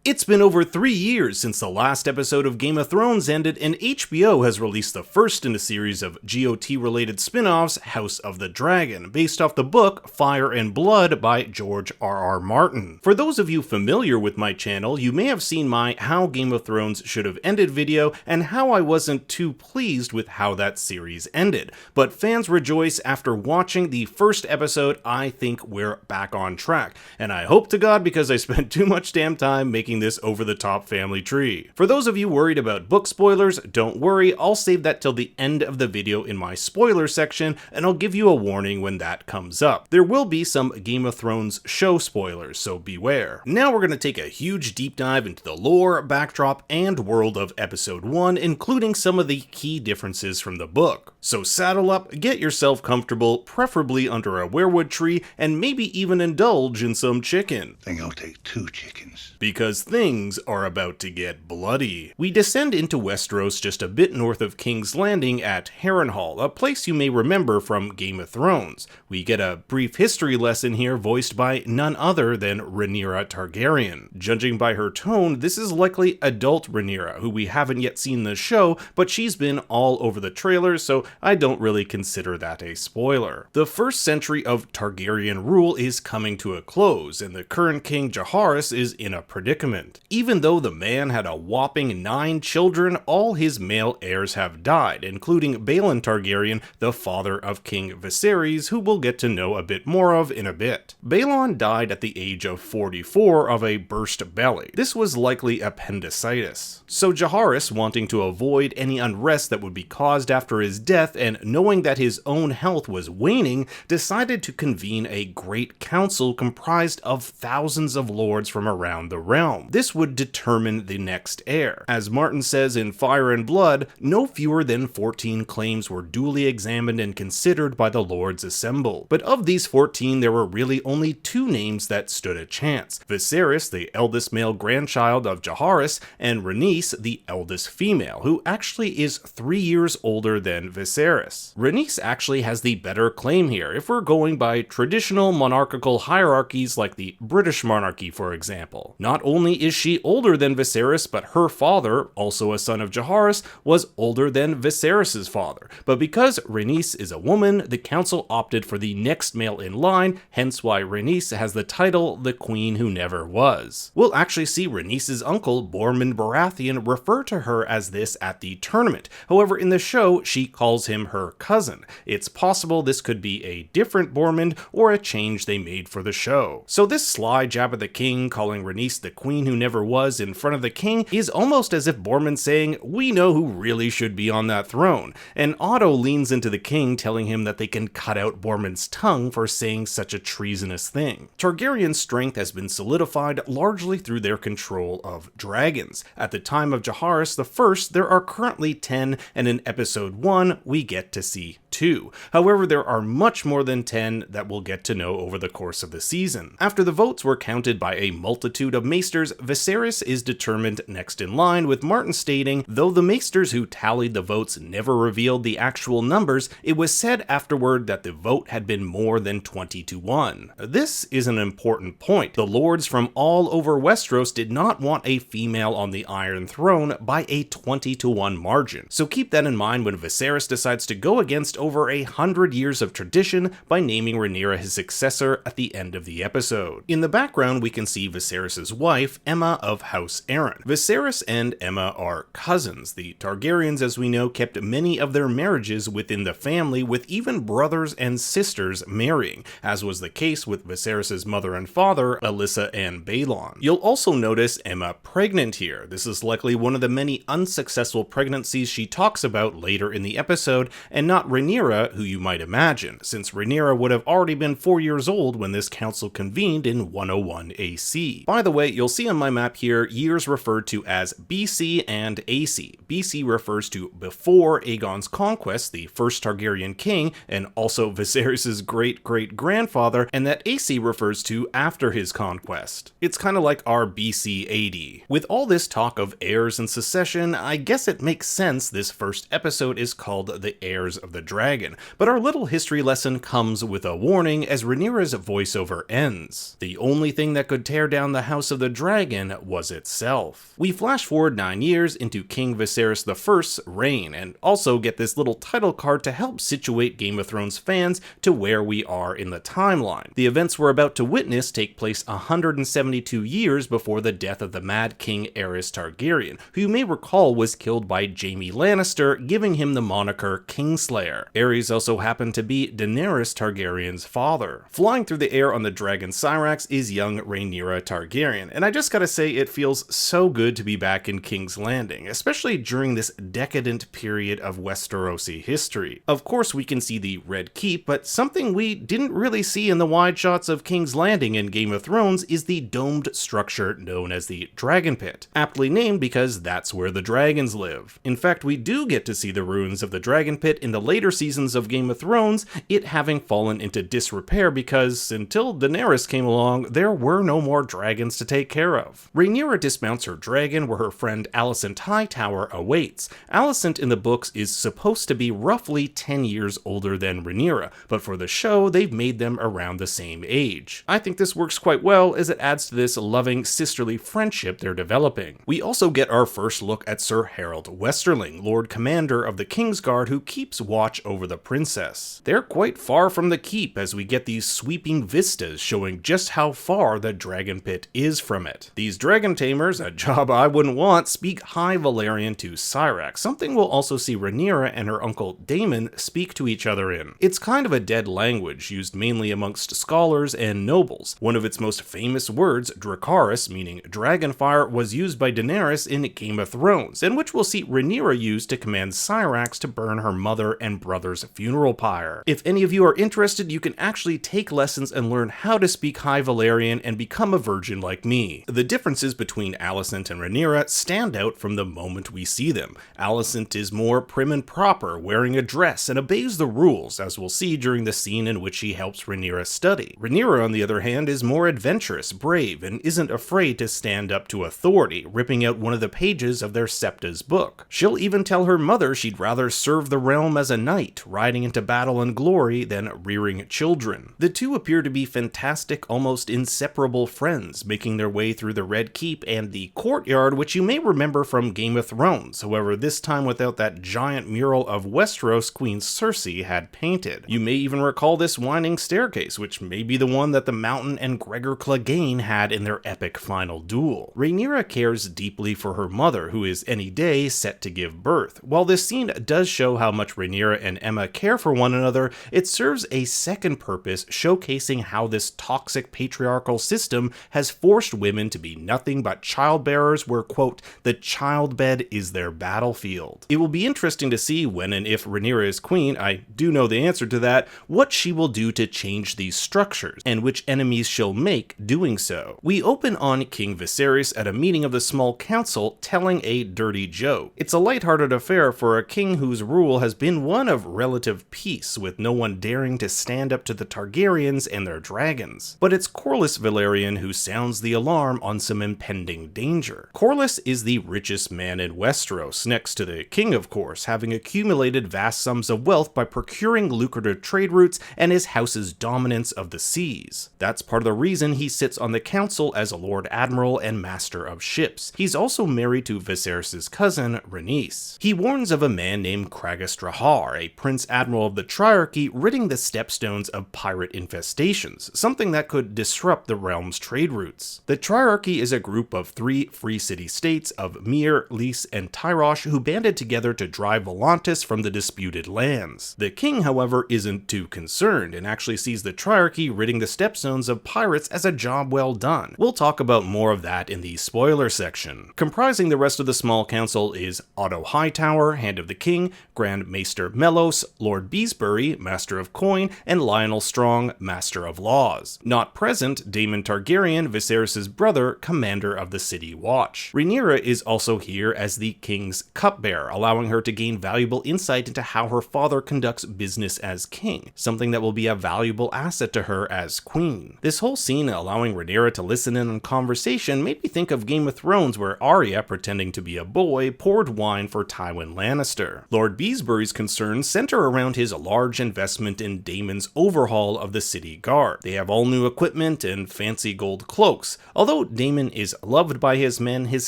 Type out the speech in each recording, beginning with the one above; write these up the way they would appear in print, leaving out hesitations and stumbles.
It's been over 3 years since the last episode of Game of Thrones ended, and HBO has released the first in a series of GOT-related spin-offs, House of the Dragon, based off the book Fire and Blood by George R.R. Martin. For those of you familiar with my channel, you may have seen my How Game of Thrones Should Have Ended video and how I wasn't too pleased with how that series ended. But fans rejoice after watching the first episode. I think we're back on track, and I hope to God because I spent too much damn time making this over-the-top family tree. For those of you worried about book spoilers, don't worry, I'll save that till the end of the video in my spoiler section, and I'll give you a warning when that comes up. There will be some Game of Thrones show spoilers, so beware. Now we're going to take a huge deep dive into the lore, backdrop, and world of episode 1, including some of the key differences from the book. So saddle up, get yourself comfortable, preferably under a weirwood tree, and maybe even indulge in some chicken. I think I'll take 2 chickens. Because things are about to get bloody. We descend into Westeros just a bit north of King's Landing at Harrenhal, a place you may remember from Game of Thrones. We get a brief history lesson here voiced by none other than Rhaenyra Targaryen. Judging by her tone, this is likely adult Rhaenyra, who we haven't yet seen in the show, but she's been all over the trailers, so I don't really consider that a spoiler. The first century of Targaryen rule is coming to a close, and the current king Jaehaerys is in a predicament. Even though the man had a whopping 9 children, all his male heirs have died, including Balon Targaryen, the father of King Viserys, who we'll get to know a bit more of in a bit. Balon died at the age of 44 of a burst belly. This was likely appendicitis. So Jaehaerys, wanting to avoid any unrest that would be caused after his death and knowing that his own health was waning, decided to convene a great council comprised of thousands of lords from around the realm. This would determine the next heir. As Martin says in Fire and Blood, no fewer than 14 claims were duly examined and considered by the lords assembled. But of these 14, there were really only 2 names that stood a chance: Viserys, the eldest male grandchild of Jaehaerys, and Rhaenys, the eldest female, who actually is 3 years older than Viserys. Rhaenys actually has the better claim here, if we're going by traditional monarchical hierarchies like the British monarchy, for example. Not only is she older than Viserys, but her father, also a son of Jaehaerys, was older than Viserys' father. But because Rhaenys is a woman, the council opted for the next male in line, hence why Rhaenys has the title the Queen Who Never Was. We'll actually see Rhaenys' uncle, Bormund Baratheon, refer to her as this at the tournament. However, in the show, she calls him her cousin. It's possible this could be a different Bormund or a change they made for the show. So this sly jab at the king, calling Rhaenys the Queen Who Never Was in front of the king, is almost as if Bormund's saying, we know who really should be on that throne. And Otto leans into the king, telling him that they can cut out Bormund's tongue for saying such a treasonous thing. Targaryen's strength has been solidified largely through their control of dragons. At the time of Jaehaerys I, there are currently 10, and in episode 1, we get to see 2. However, there are much more than 10 that we'll get to know over the course of the season. After the votes were counted by a multitude of maesters, Viserys is determined next in line, with Martin stating, though the maesters who tallied the votes never revealed the actual numbers, it was said afterward that the vote had been more than 20-1. This is an important point. The lords from all over Westeros did not want a female on the Iron Throne by a 20-1 margin. So keep that in mind when Viserys decides to go against over 100 years of tradition by naming Rhaenyra his successor at the end of the episode. In the background, we can see Viserys' wife, Aemma of House Arryn. Viserys and Aemma are cousins. The Targaryens, as we know, kept many of their marriages within the family, with even brothers and sisters marrying, as was the case with Viserys' mother and father, Alyssa and Balon. You'll also notice Aemma pregnant here. This is likely one of the many unsuccessful pregnancies she talks about later in the episode, and not Rhaenyra, who you might imagine, since Rhaenyra would have already been 4 years old when this council convened in 101 AC. By the way, you'll see on my map here years referred to as BC and AC. BC refers to before Aegon's conquest, the first Targaryen king, and also Viserys' great-great-grandfather, and that AC refers to after his conquest. It's kind of like our BC AD. With all this talk of heirs and succession, I guess it makes sense this first episode is called called the Heirs of the Dragon, but our little history lesson comes with a warning as Rhaenyra's voiceover ends. The only thing that could tear down the House of the Dragon was itself. We flash forward 9 years into King Viserys I's reign, and also get this little title card to help situate Game of Thrones fans to where we are in the timeline. The events we're about to witness take place 172 years before the death of the Mad King Aerys Targaryen, who you may recall was killed by Jaime Lannister, giving him the moniker Kingslayer. Aerys also happened to be Daenerys Targaryen's father. Flying through the air on the dragon Syrax is young Rhaenyra Targaryen, and I just gotta say it feels so good to be back in King's Landing, especially during this decadent period of Westerosi history. Of course we can see the Red Keep, but something we didn't really see in the wide shots of King's Landing in Game of Thrones is the domed structure known as the Dragon Pit, aptly named because that's where the dragons live. In fact, we do get to see the ruins of the Dragon Pit in the later seasons of Game of Thrones, it having fallen into disrepair because until Daenerys came along, there were no more dragons to take care of. Rhaenyra dismounts her dragon where her friend Alicent Hightower awaits. Alicent in the books is supposed to be roughly 10 years older than Rhaenyra, but for the show they've made them around the same age. I think this works quite well as it adds to this loving sisterly friendship they're developing. We also get our first look at Sir Harold Westerling, Lord Commander of the Kingsguard who keeps watch over the princess. They're quite far from the keep as we get these sweeping vistas showing just how far the Dragon Pit is from it. These dragon tamers, a job I wouldn't want, speak High Valyrian to Syrax, something we'll also see Rhaenyra and her uncle Daemon speak to each other in. It's kind of a dead language used mainly amongst scholars and nobles. One of its most famous words, Dracarys, meaning dragonfire, was used by Daenerys in Game of Thrones, and which we'll see Rhaenyra use to command Syrax to burn her mother and brother's funeral pyre. If any of you are interested, you can actually take lessons and learn how to speak High Valyrian and become a virgin like me. The differences between Alicent and Rhaenyra stand out from the moment we see them. Alicent is more prim and proper, wearing a dress, and obeys the rules, as we'll see during the scene in which she helps Rhaenyra study. Rhaenyra, on the other hand, is more adventurous, brave, and isn't afraid to stand up to authority, ripping out one of the pages of their Septa's book. She'll even tell her mother she'd rather serve the realm as a knight, riding into battle and glory, than rearing children. The two appear to be fantastic, almost inseparable friends, making their way through the Red Keep and the courtyard, which you may remember from Game of Thrones, however this time without that giant mural of Westeros Queen Cersei had painted. You may even recall this winding staircase, which may be the one that the Mountain and Gregor Clegane had in their epic final duel. Rhaenyra cares deeply for her mother, who is any day set to give birth. While this scene does show how much Rhaenyra and Aemma care for one another, it serves a second purpose, showcasing how this toxic patriarchal system has forced women to be nothing but childbearers where, quote, the childbed is their battlefield. It will be interesting to see when and if Rhaenyra is queen, I do know the answer to that, what she will do to change these structures, and which enemies she'll make doing so. We open on King Viserys at a meeting of the small council telling a dirty joke. It's a lighthearted affair for a king whose rule has been one of relative peace, with no one daring to stand up to the Targaryens and their dragons. But it's Corlys Velaryon who sounds the alarm on some impending danger. Corlys is the richest man in Westeros, next to the king of course, having accumulated vast sums of wealth by procuring lucrative trade routes and his house's dominance of the seas. That's part of the reason he sits on the council as a Lord Admiral and Master of Ships. He's also married to Viserys' cousin, Rhaenys. He warns of a man named Craghas Drahar, a Prince Admiral of the Triarchy, ridding the stepstones of pirate infestations, something that could disrupt the realm's trade routes. The Triarchy is a group of 3 free city-states of Myr, Lys, and Tyrosh who banded together to drive Volantis from the disputed lands. The king, however, isn't too concerned, and actually sees the Triarchy ridding the stepstones of pirates as a job well done. We'll talk about more of that in the spoiler section. Comprising the rest of the small council is Otto Hightower, Hand of the King, Grand Maester Mellos, Lord Beesbury, Master of Coin, and Lionel Strong, Master of Laws. Not present, Daemon Targaryen, Viserys' brother, Commander of the City Watch. Rhaenyra is also here as the king's cupbearer, allowing her to gain valuable insight into how her father conducts business as king, something that will be a valuable asset to her as queen. This whole scene allowing Rhaenyra to listen in on conversation made me think of Game of Thrones, where Arya, pretending to be a boy, poured wine for Tywin Lannister. Lord Beesbury's concerns center around his large investment in Daemon's overhaul of the city guard. They have all new equipment and fancy gold cloaks. Although Daemon is loved by his men, his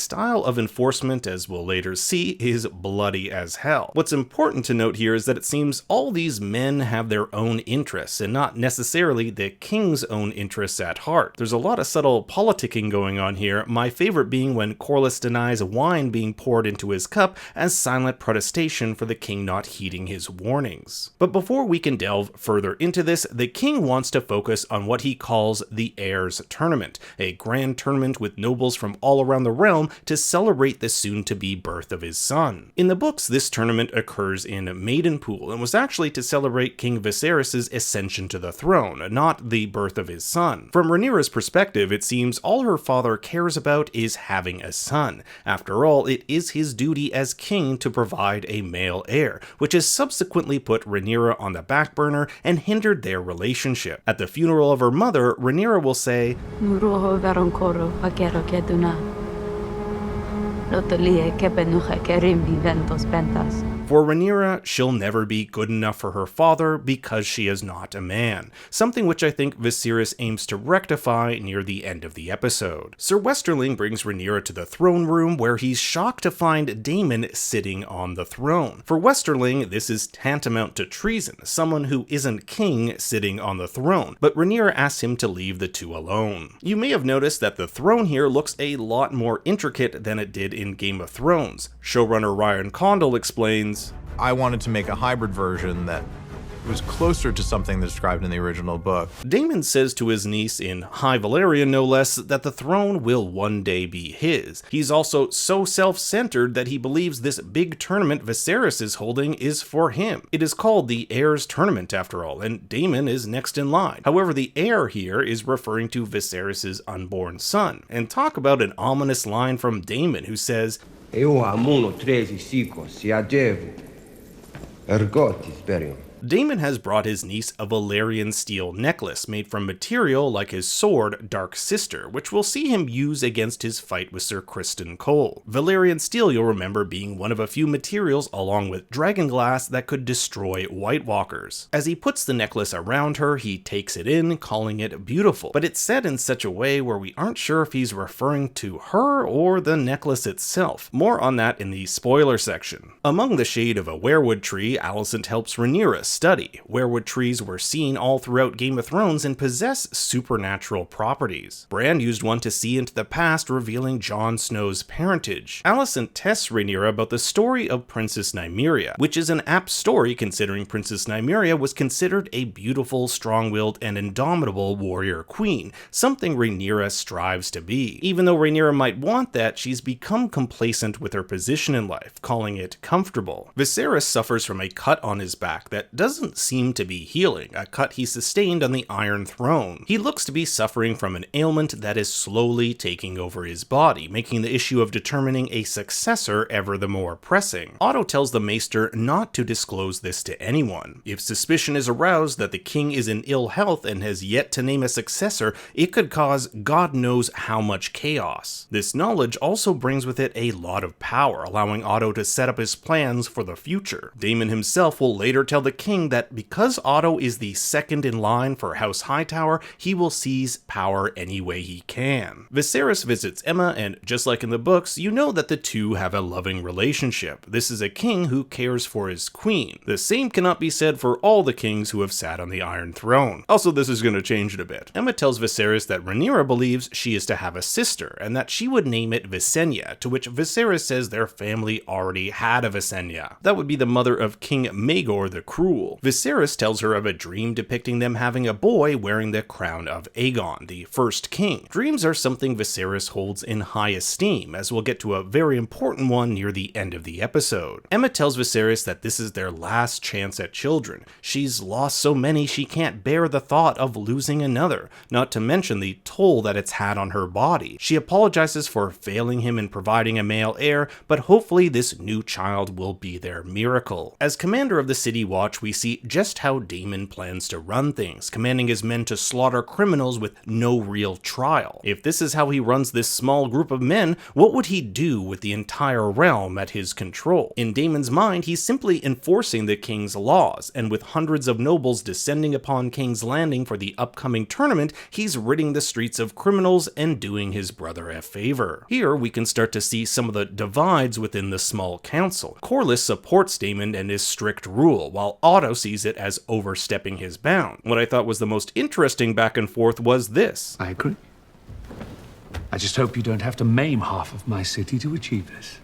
style of enforcement, as we'll later see, is bloody as hell. What's important to note here is that it seems all these men have their own interests and not necessarily the king's own interests at heart. There's a lot of subtle politicking going on here, my favorite being when Corlys denies wine being poured into his cup as silent protestation for the king not heeding his warnings. But before we can delve further into this, the king wants to focus on what he calls the Heirs Tournament, a grand tournament with nobles from all around the realm to celebrate the soon-to-be birth of his son. In the books, this tournament occurs in Maidenpool and was actually to celebrate King Viserys' ascension to the throne, not the birth of his son. From Rhaenyra's perspective, it seems all her father cares about is having a son. After all, it is his duty as king to provide a male heir, which has subsequently put Rhaenyra on the back burner and hindered their relationship. At the funeral of her mother, Rhaenyra will say, for Rhaenyra, she'll never be good enough for her father because she is not a man, something which I think Viserys aims to rectify near the end of the episode. Sir Westerling brings Rhaenyra to the throne room where he's shocked to find Daemon sitting on the throne. For Westerling, this is tantamount to treason, someone who isn't king sitting on the throne, but Rhaenyra asks him to leave the two alone. You may have noticed that the throne here looks a lot more intricate than it did in Game of Thrones. Showrunner Ryan Condal explains, I wanted to make a hybrid version that was closer to something described in the original book. Daemon says to his niece, in High Valyrian no less, that the throne will one day be his. He's also so self-centered that he believes this big tournament Viserys is holding is for him. It is called the Heirs Tournament after all, and Daemon is next in line. However, the heir here is referring to Viserys' unborn son. And talk about an ominous line from Daemon who says, Eu amuno 13 sikos, si ajevo. Ergotis berium. Daemon has brought his niece a Valyrian steel necklace made from material like his sword, Dark Sister, which we'll see him use against his fight with Sir Criston Cole. Valyrian steel, you'll remember, being one of a few materials along with dragonglass that could destroy White Walkers. As he puts the necklace around her, he takes it in, calling it beautiful, but it's said in such a way where we aren't sure if he's referring to her or the necklace itself. More on that in the spoiler section. Among the shade of a weirwood tree, Alicent helps Rhaenyra study. Weirwood trees were seen all throughout Game of Thrones and possess supernatural properties. Bran used one to see into the past, revealing Jon Snow's parentage. Alicent tests Rhaenyra about the story of Princess Nymeria, which is an apt story considering Princess Nymeria was considered a beautiful, strong-willed, and indomitable warrior queen, something Rhaenyra strives to be. Even though Rhaenyra might want that, she's become complacent with her position in life, calling it comfortable. Viserys suffers from a cut on his back that doesn't seem to be healing, a cut he sustained on the Iron Throne. He looks to be suffering from an ailment that is slowly taking over his body, making the issue of determining a successor ever the more pressing. Otto tells the Maester not to disclose this to anyone. If suspicion is aroused that the king is in ill health and has yet to name a successor, it could cause God knows how much chaos. This knowledge also brings with it a lot of power, allowing Otto to set up his plans for the future. Daemon himself will later tell the king that because Otto is the second in line for House Hightower, he will seize power any way he can. Viserys visits Aemma, and just like in the books, you know that the two have a loving relationship. This is a king who cares for his queen. The same cannot be said for all the kings who have sat on the Iron Throne. Also, this is going to change it a bit. Aemma tells Viserys that Rhaenyra believes she is to have a sister, and that she would name it Visenya, to which Viserys says their family already had a Visenya. That would be the mother of King Maegor the Cruel. Viserys tells her of a dream depicting them having a boy wearing the crown of Aegon, the first king. Dreams are something Viserys holds in high esteem, as we'll get to a very important one near the end of the episode. Aemma tells Viserys that this is their last chance at children. She's lost so many she can't bear the thought of losing another, not to mention the toll that it's had on her body. She apologizes for failing him in providing a male heir, but hopefully this new child will be their miracle. As commander of the City Watch, we we see just how Daemon plans to run things, commanding his men to slaughter criminals with no real trial. If this is how he runs this small group of men, what would he do with the entire realm at his control? In Daemon's mind, he's simply enforcing the king's laws, and with hundreds of nobles descending upon King's Landing for the upcoming tournament, he's ridding the streets of criminals and doing his brother a favor. Here, we can start to see some of the divides within the small council. Corlys supports Daemon and his strict rule, while Otto sees it as overstepping his bound. What I thought was the most interesting back and forth was this. I agree. I just hope you don't have to maim half of my city to achieve this.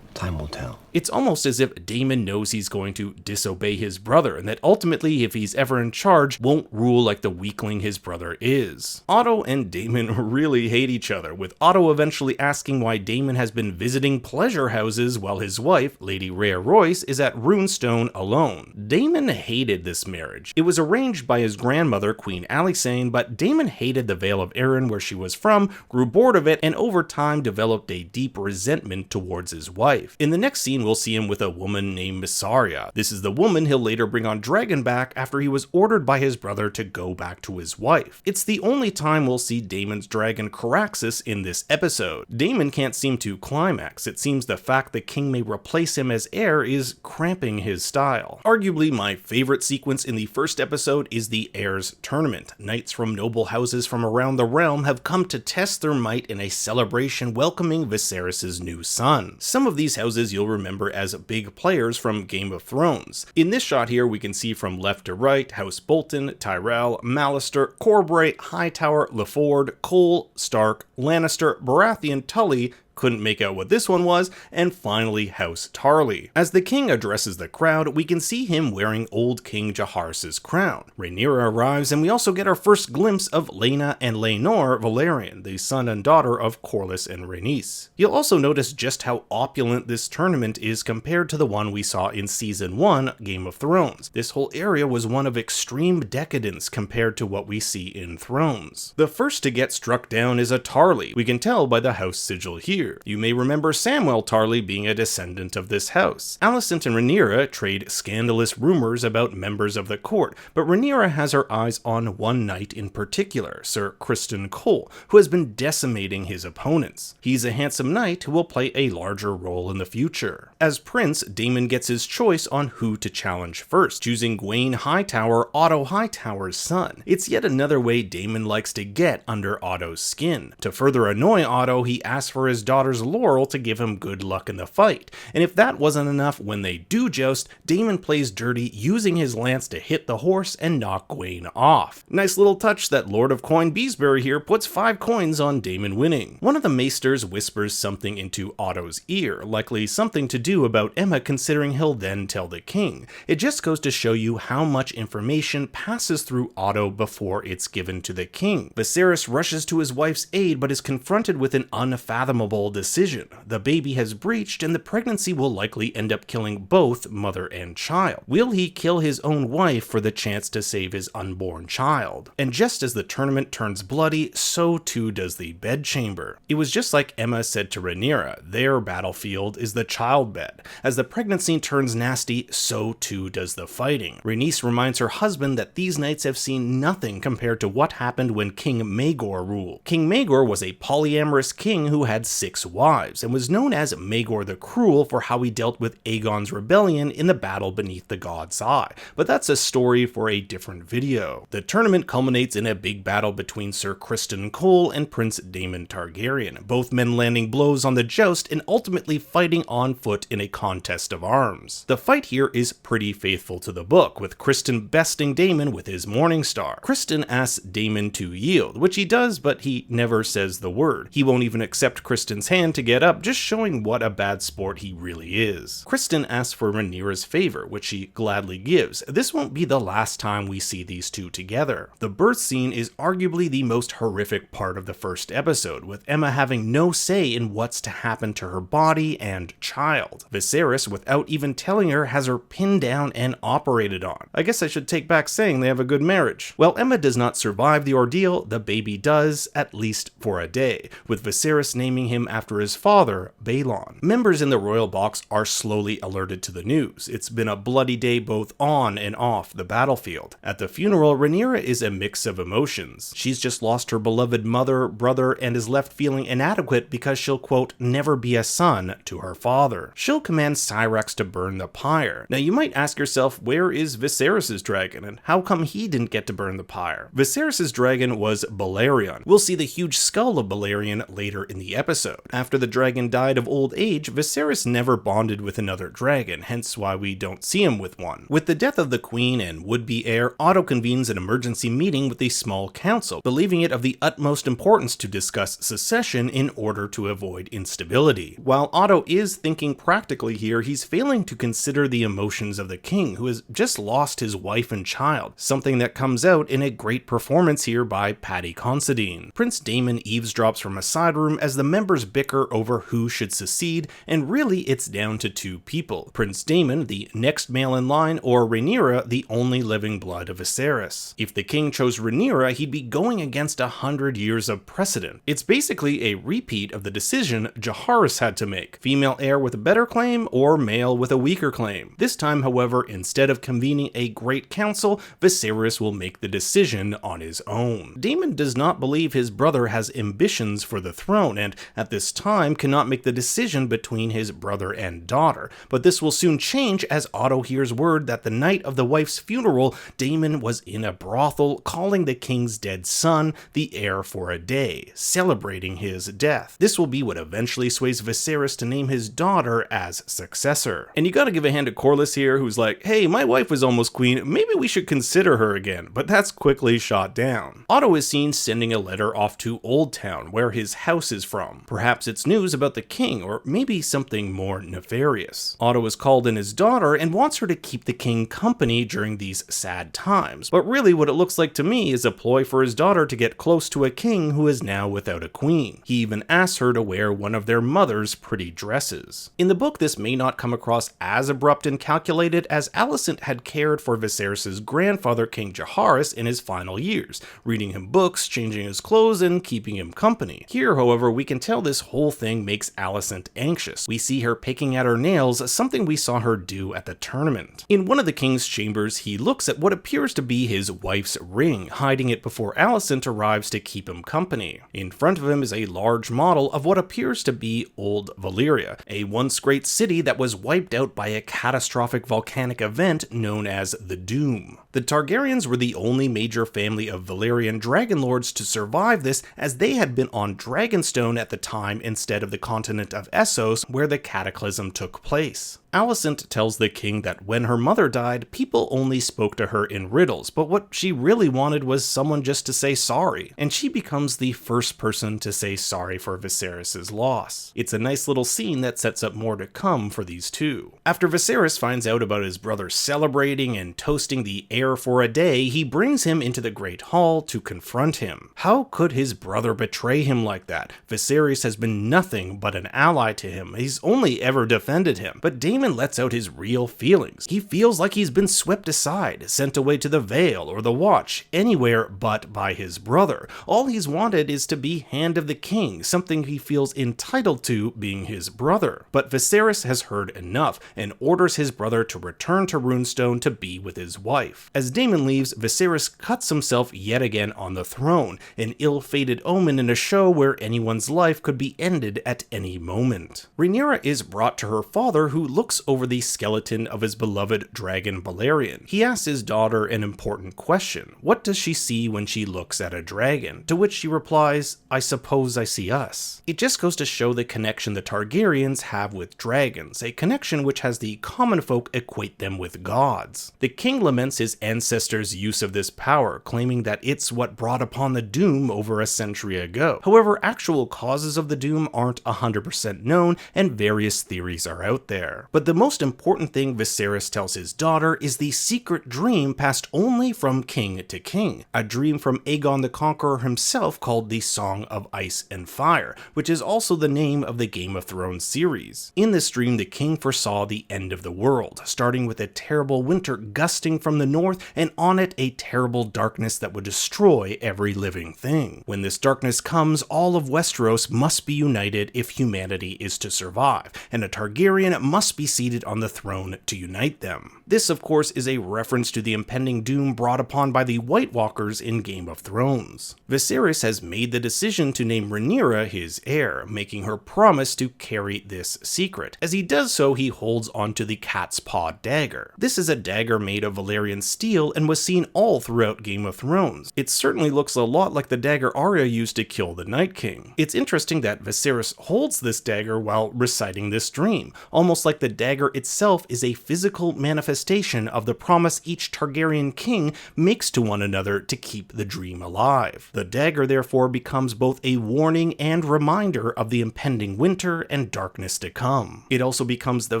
Time will tell. It's almost as if Daemon knows he's going to disobey his brother, and that ultimately, if he's ever in charge, won't rule like the weakling his brother is. Otto and Daemon really hate each other, with Otto eventually asking why Daemon has been visiting pleasure houses while his wife, Lady Rhea Royce, is at Runestone alone. Daemon hated this marriage. It was arranged by his grandmother, Queen Alysanne, but Daemon hated the Vale of Arryn where she was from, grew bored of it, and over time developed a deep resentment towards his wife. In the next scene, we'll see him with a woman named Mysaria. This is the woman he'll later bring on Dragonback after he was ordered by his brother to go back to his wife. It's the only time we'll see Daemon's dragon Caraxes in this episode. Daemon can't seem to climax. It seems the fact the king may replace him as heir is cramping his style. Arguably, my favorite sequence in the first episode is the Heirs Tournament. Knights from noble houses from around the realm have come to test their might in a celebration welcoming Viserys' new son. Some of these houses you'll remember as big players from Game of Thrones. In this shot here, we can see from left to right, House Bolton, Tyrell, Mallister, Corbray, Hightower, Leford, Cole, Stark, Lannister, Baratheon, Tully, couldn't make out what this one was, and finally House Tarly. As the king addresses the crowd, we can see him wearing old King Jaehaerys' crown. Rhaenyra arrives, and we also get our first glimpse of Laena and Laenor Velaryon, the son and daughter of Corlys and Rhaenys. You'll also notice just how opulent this tournament is compared to the one we saw in Season 1, Game of Thrones. This whole area was one of extreme decadence compared to what we see in Thrones. The first to get struck down is a Tarly. We can tell by the house sigil here. You may remember Samwell Tarly being a descendant of this house. Alicent and Rhaenyra trade scandalous rumors about members of the court, but Rhaenyra has her eyes on one knight in particular, Sir Criston Cole, who has been decimating his opponents. He's a handsome knight who will play a larger role in the future. As prince, Daemon gets his choice on who to challenge first, choosing Gwaine Hightower, Otto Hightower's son. It's yet another way Daemon likes to get under Otto's skin. To further annoy Otto, he asks for his daughter's Laurel to give him good luck in the fight, and if that wasn't enough, when they do joust, Daemon plays dirty, using his lance to hit the horse and knock Gwaine off. Nice little touch that Lord of Coin Beesbury here puts 5 coins on Daemon winning. One of the maesters whispers something into Otto's ear, likely something to do about Emma, considering he'll then tell the king. It just goes to show you how much information passes through Otto before it's given to the king. Viserys rushes to his wife's aid, but is confronted with an unfathomable decision. The baby has breached, and the pregnancy will likely end up killing both mother and child. Will he kill his own wife for the chance to save his unborn child? And just as the tournament turns bloody, so too does the bedchamber. It was just like Emma said to Rhaenyra, their battlefield is the childbed. As the pregnancy turns nasty, so too does the fighting. Rhaenys reminds her husband that these knights have seen nothing compared to what happened when King Maegor ruled. King Maegor was a polyamorous king who had 6 wives, and was known as Maegor the Cruel for how he dealt with Aegon's rebellion in the battle beneath the God's Eye, but that's a story for a different video. The tournament culminates in a big battle between Sir Criston Cole and Prince Daemon Targaryen, both men landing blows on the joust and ultimately fighting on foot in a contest of arms. The fight here is pretty faithful to the book, with Criston besting Daemon with his Morning Star. Criston asks Daemon to yield, which he does, but he never says the word. He won't even accept Criston's hand to get up, just showing what a bad sport he really is. Criston asks for Rhaenyra's favor, which she gladly gives. This won't be the last time we see these two together. The birth scene is arguably the most horrific part of the first episode, with Emma having no say in what's to happen to her body and child. Viserys, without even telling her, has her pinned down and operated on. I guess I should take back saying they have a good marriage. While Emma does not survive the ordeal, the baby does, at least for a day, with Viserys naming him after his father, Balon. Members in the royal box are slowly alerted to the news. It's been a bloody day both on and off the battlefield. At the funeral, Rhaenyra is a mix of emotions. She's just lost her beloved mother, brother, and is left feeling inadequate because she'll, quote, never be a son to her father. She'll command Syrax to burn the pyre. Now you might ask yourself, where is Viserys' dragon, and how come he didn't get to burn the pyre? Viserys' dragon was Balerion. We'll see the huge skull of Balerion later in the episode. After the dragon died of old age, Viserys never bonded with another dragon, hence why we don't see him with one. With the death of the queen and would-be heir, Otto convenes an emergency meeting with a small council, believing it of the utmost importance to discuss secession in order to avoid instability. While Otto is thinking practically here, he's failing to consider the emotions of the king, who has just lost his wife and child, something that comes out in a great performance here by Paddy Considine. Prince Daemon eavesdrops from a side room as the members bicker over who should secede, and really it's down to two people: Prince Daemon, the next male in line, or Rhaenyra, the only living blood of Viserys. If the king chose Rhaenyra, he'd be going against 100 years of precedent. It's basically a repeat of the decision Jaehaerys had to make: female heir with a better claim or male with a weaker claim. This time, however, instead of convening a great council, Viserys will make the decision on his own. Daemon does not believe his brother has ambitions for the throne, and at this time cannot make the decision between his brother and daughter, but this will soon change as Otto hears word that the night of the wife's funeral, Daemon was in a brothel calling the king's dead son the heir for a day, celebrating his death. This will be what eventually sways Viserys to name his daughter as successor. And you gotta give a hand to Corlys here, who's like, hey, my wife was almost queen, maybe we should consider her again, but that's quickly shot down. Otto is seen sending a letter off to Old Town, where his house is from. Perhaps it's news about the king, or maybe something more nefarious. Otto has called in his daughter and wants her to keep the king company during these sad times, but really what it looks like to me is a ploy for his daughter to get close to a king who is now without a queen. He even asks her to wear one of their mother's pretty dresses. In the book, this may not come across as abrupt and calculated, as Alicent had cared for Viserys' grandfather, King Jaehaerys, in his final years, reading him books, changing his clothes, and keeping him company. Here, however, we can tell this whole thing makes Alicent anxious. We see her picking at her nails, something we saw her do at the tournament. In one of the king's chambers, he looks at what appears to be his wife's ring, hiding it before Alicent arrives to keep him company. In front of him is a large model of what appears to be Old Valyria, a once great city that was wiped out by a catastrophic volcanic event known as the Doom. The Targaryens were the only major family of Valyrian dragon lords to survive this, as they had been on Dragonstone at the time instead of the continent of Essos, where the cataclysm took place. Alicent tells the king that when her mother died, people only spoke to her in riddles, but what she really wanted was someone just to say sorry, and she becomes the first person to say sorry for Viserys' loss. It's a nice little scene that sets up more to come for these two. After Viserys finds out about his brother celebrating and toasting the heir for a day, he brings him into the Great Hall to confront him. How could his brother betray him like that? Viserys has been nothing but an ally to him. He's only ever defended him, but Daemon lets out his real feelings. He feels like he's been swept aside, sent away to the Vale or the Watch, anywhere but by his brother. All he's wanted is to be Hand of the King, something he feels entitled to being his brother. But Viserys has heard enough and orders his brother to return to Runestone to be with his wife. As Daemon leaves, Viserys cuts himself yet again on the throne, an ill-fated omen in a show where anyone's life could be ended at any moment. Rhaenyra is brought to her father, who looks over the skeleton of his beloved dragon Balerion. He asks his daughter an important question. What does she see when she looks at a dragon? To which she replies, I suppose I see us. It just goes to show the connection the Targaryens have with dragons, a connection which has the common folk equate them with gods. The king laments his ancestors' use of this power, claiming that it's what brought upon the Doom over a century ago. However, actual causes of the Doom aren't 100% known, and various theories are out there. But the most important thing Viserys tells his daughter is the secret dream passed only from king to king, a dream from Aegon the Conqueror himself called the Song of Ice and Fire, which is also the name of the Game of Thrones series. In this dream, the king foresaw the end of the world, starting with a terrible winter gusting from the north north, and on it a terrible darkness that would destroy every living thing. When this darkness comes, all of Westeros must be united if humanity is to survive, and a Targaryen must be seated on the throne to unite them. This, of course, is a reference to the impending doom brought upon by the White Walkers in Game of Thrones. Viserys has made the decision to name Rhaenyra his heir, making her promise to carry this secret. As he does so, he holds onto the cat's paw dagger. This is a dagger made of Valyrian steel and was seen all throughout Game of Thrones. It certainly looks a lot like the dagger Arya used to kill the Night King. It's interesting that Viserys holds this dagger while reciting this dream, almost like the dagger itself is a physical manifestation of the promise each Targaryen king makes to one another to keep the dream alive. The dagger therefore becomes both a warning and reminder of the impending winter and darkness to come. It also becomes the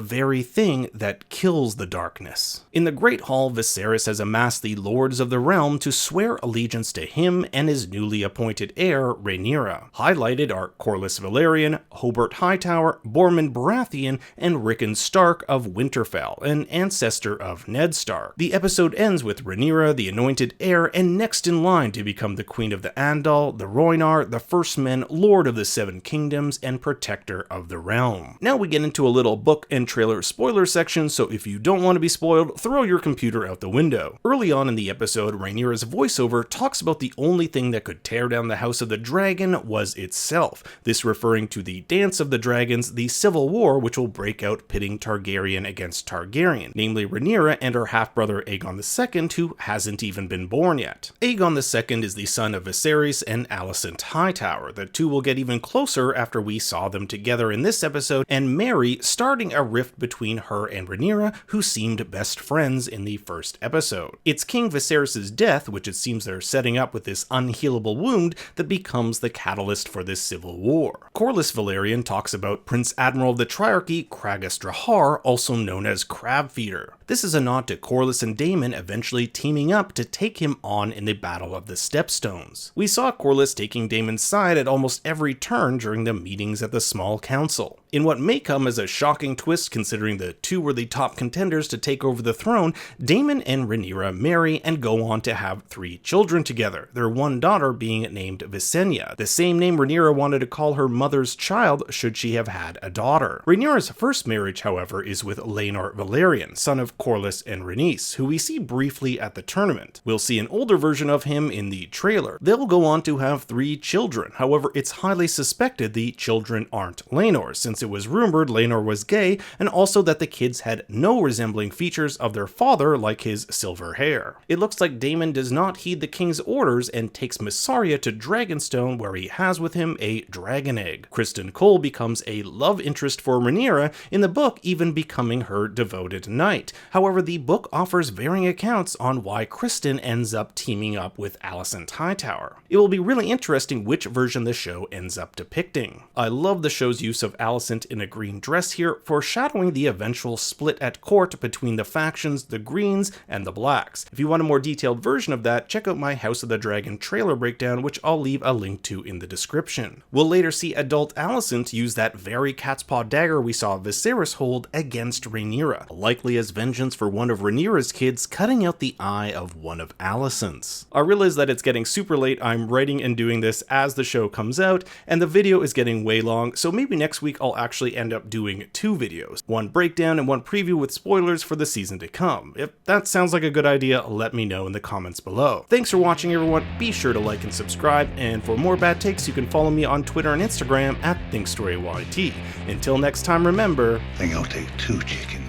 very thing that kills the darkness. In the Great Hall, Viserys has amassed the Lords of the Realm to swear allegiance to him and his newly appointed heir, Rhaenyra. Highlighted are Corlys Velaryon, Hobart Hightower, Bormund Baratheon, and Rickon Stark of Winterfell, an ancestor of Ned Stark. The episode ends with Rhaenyra, the anointed heir, and next in line to become the Queen of the Andal, the Rhoynar, the First Men, Lord of the Seven Kingdoms, and Protector of the Realm. Now we get into a little book and trailer spoiler section, so if you don't want to be spoiled, throw your computer out the window. Early on in the episode, Rhaenyra's voiceover talks about the only thing that could tear down the House of the Dragon was itself, this referring to the Dance of the Dragons, the civil war which will break out pitting Targaryen against Targaryen, namely Rhaenyra and her half-brother Aegon II, who hasn't even been born yet. Aegon II is the son of Viserys and Alicent Hightower. The two will get even closer after we saw them together in this episode, and Mary starting a rift between her and Rhaenyra, who seemed best friends in the first episode. It's King Viserys' death, which it seems they're setting up with this unhealable wound, that becomes the catalyst for this civil war. Corlys Velaryon talks about Prince Admiral of the Triarchy Craghas Drahar, also known as Crabfeeder. This is a nod to Corlys and Daemon eventually teaming up to take him on in the Battle of the Stepstones. We saw Corlys taking Daemon's side at almost every turn during the meetings at the Small Council. In what may come as a shocking twist considering the two were the top contenders to take over the throne, Daemon and Rhaenyra marry and go on to have 3 children together, their one daughter being named Visenya, the same name Rhaenyra wanted to call her mother's child should she have had a daughter. Rhaenyra's first marriage, however, is with Laenor Velaryon, son of Corlys and Rhaenys, who we see briefly at the tournament. We'll see an older version of him in the trailer. They'll go on to have 3 children, however it's highly suspected the children aren't Laenor's, since it was rumored Laenor was gay, and also that the kids had no resembling features of their father like his silver hair. It looks like Daemon does not heed the king's orders and takes Mysaria to Dragonstone, where he has with him a dragon egg. Kristen Cole becomes a love interest for Rhaenyra, in the book even becoming her devoted knight. However, the book offers varying accounts on why Kristen ends up teaming up with Alicent Hightower. It will be really interesting which version the show ends up depicting. I love the show's use of Alicent in a green dress here, foreshadowing the eventual split at court between the factions, the Greens and the Blacks. If you want a more detailed version of that, check out my House of the Dragon trailer breakdown, which I'll leave a link to in the description. We'll later see adult Alicent use that very cat's paw dagger we saw Viserys hold against Rhaenyra, likely as vengeance for one of Rhaenyra's kids cutting out the eye of one of Alicent's. I realize that it's getting super late. I'm writing and doing this as the show comes out, and the video is getting way long, so maybe next week I'll actually end up doing 2 videos, one breakdown and one preview with spoilers for the season to come. If that sounds like a good idea, let me know in the comments below. Thanks for watching, everyone. Be sure to like and subscribe, and for more bad takes you can follow me on Twitter and Instagram at ThinkStoryYT. Until next time, remember, I think I'll take 2 chickens.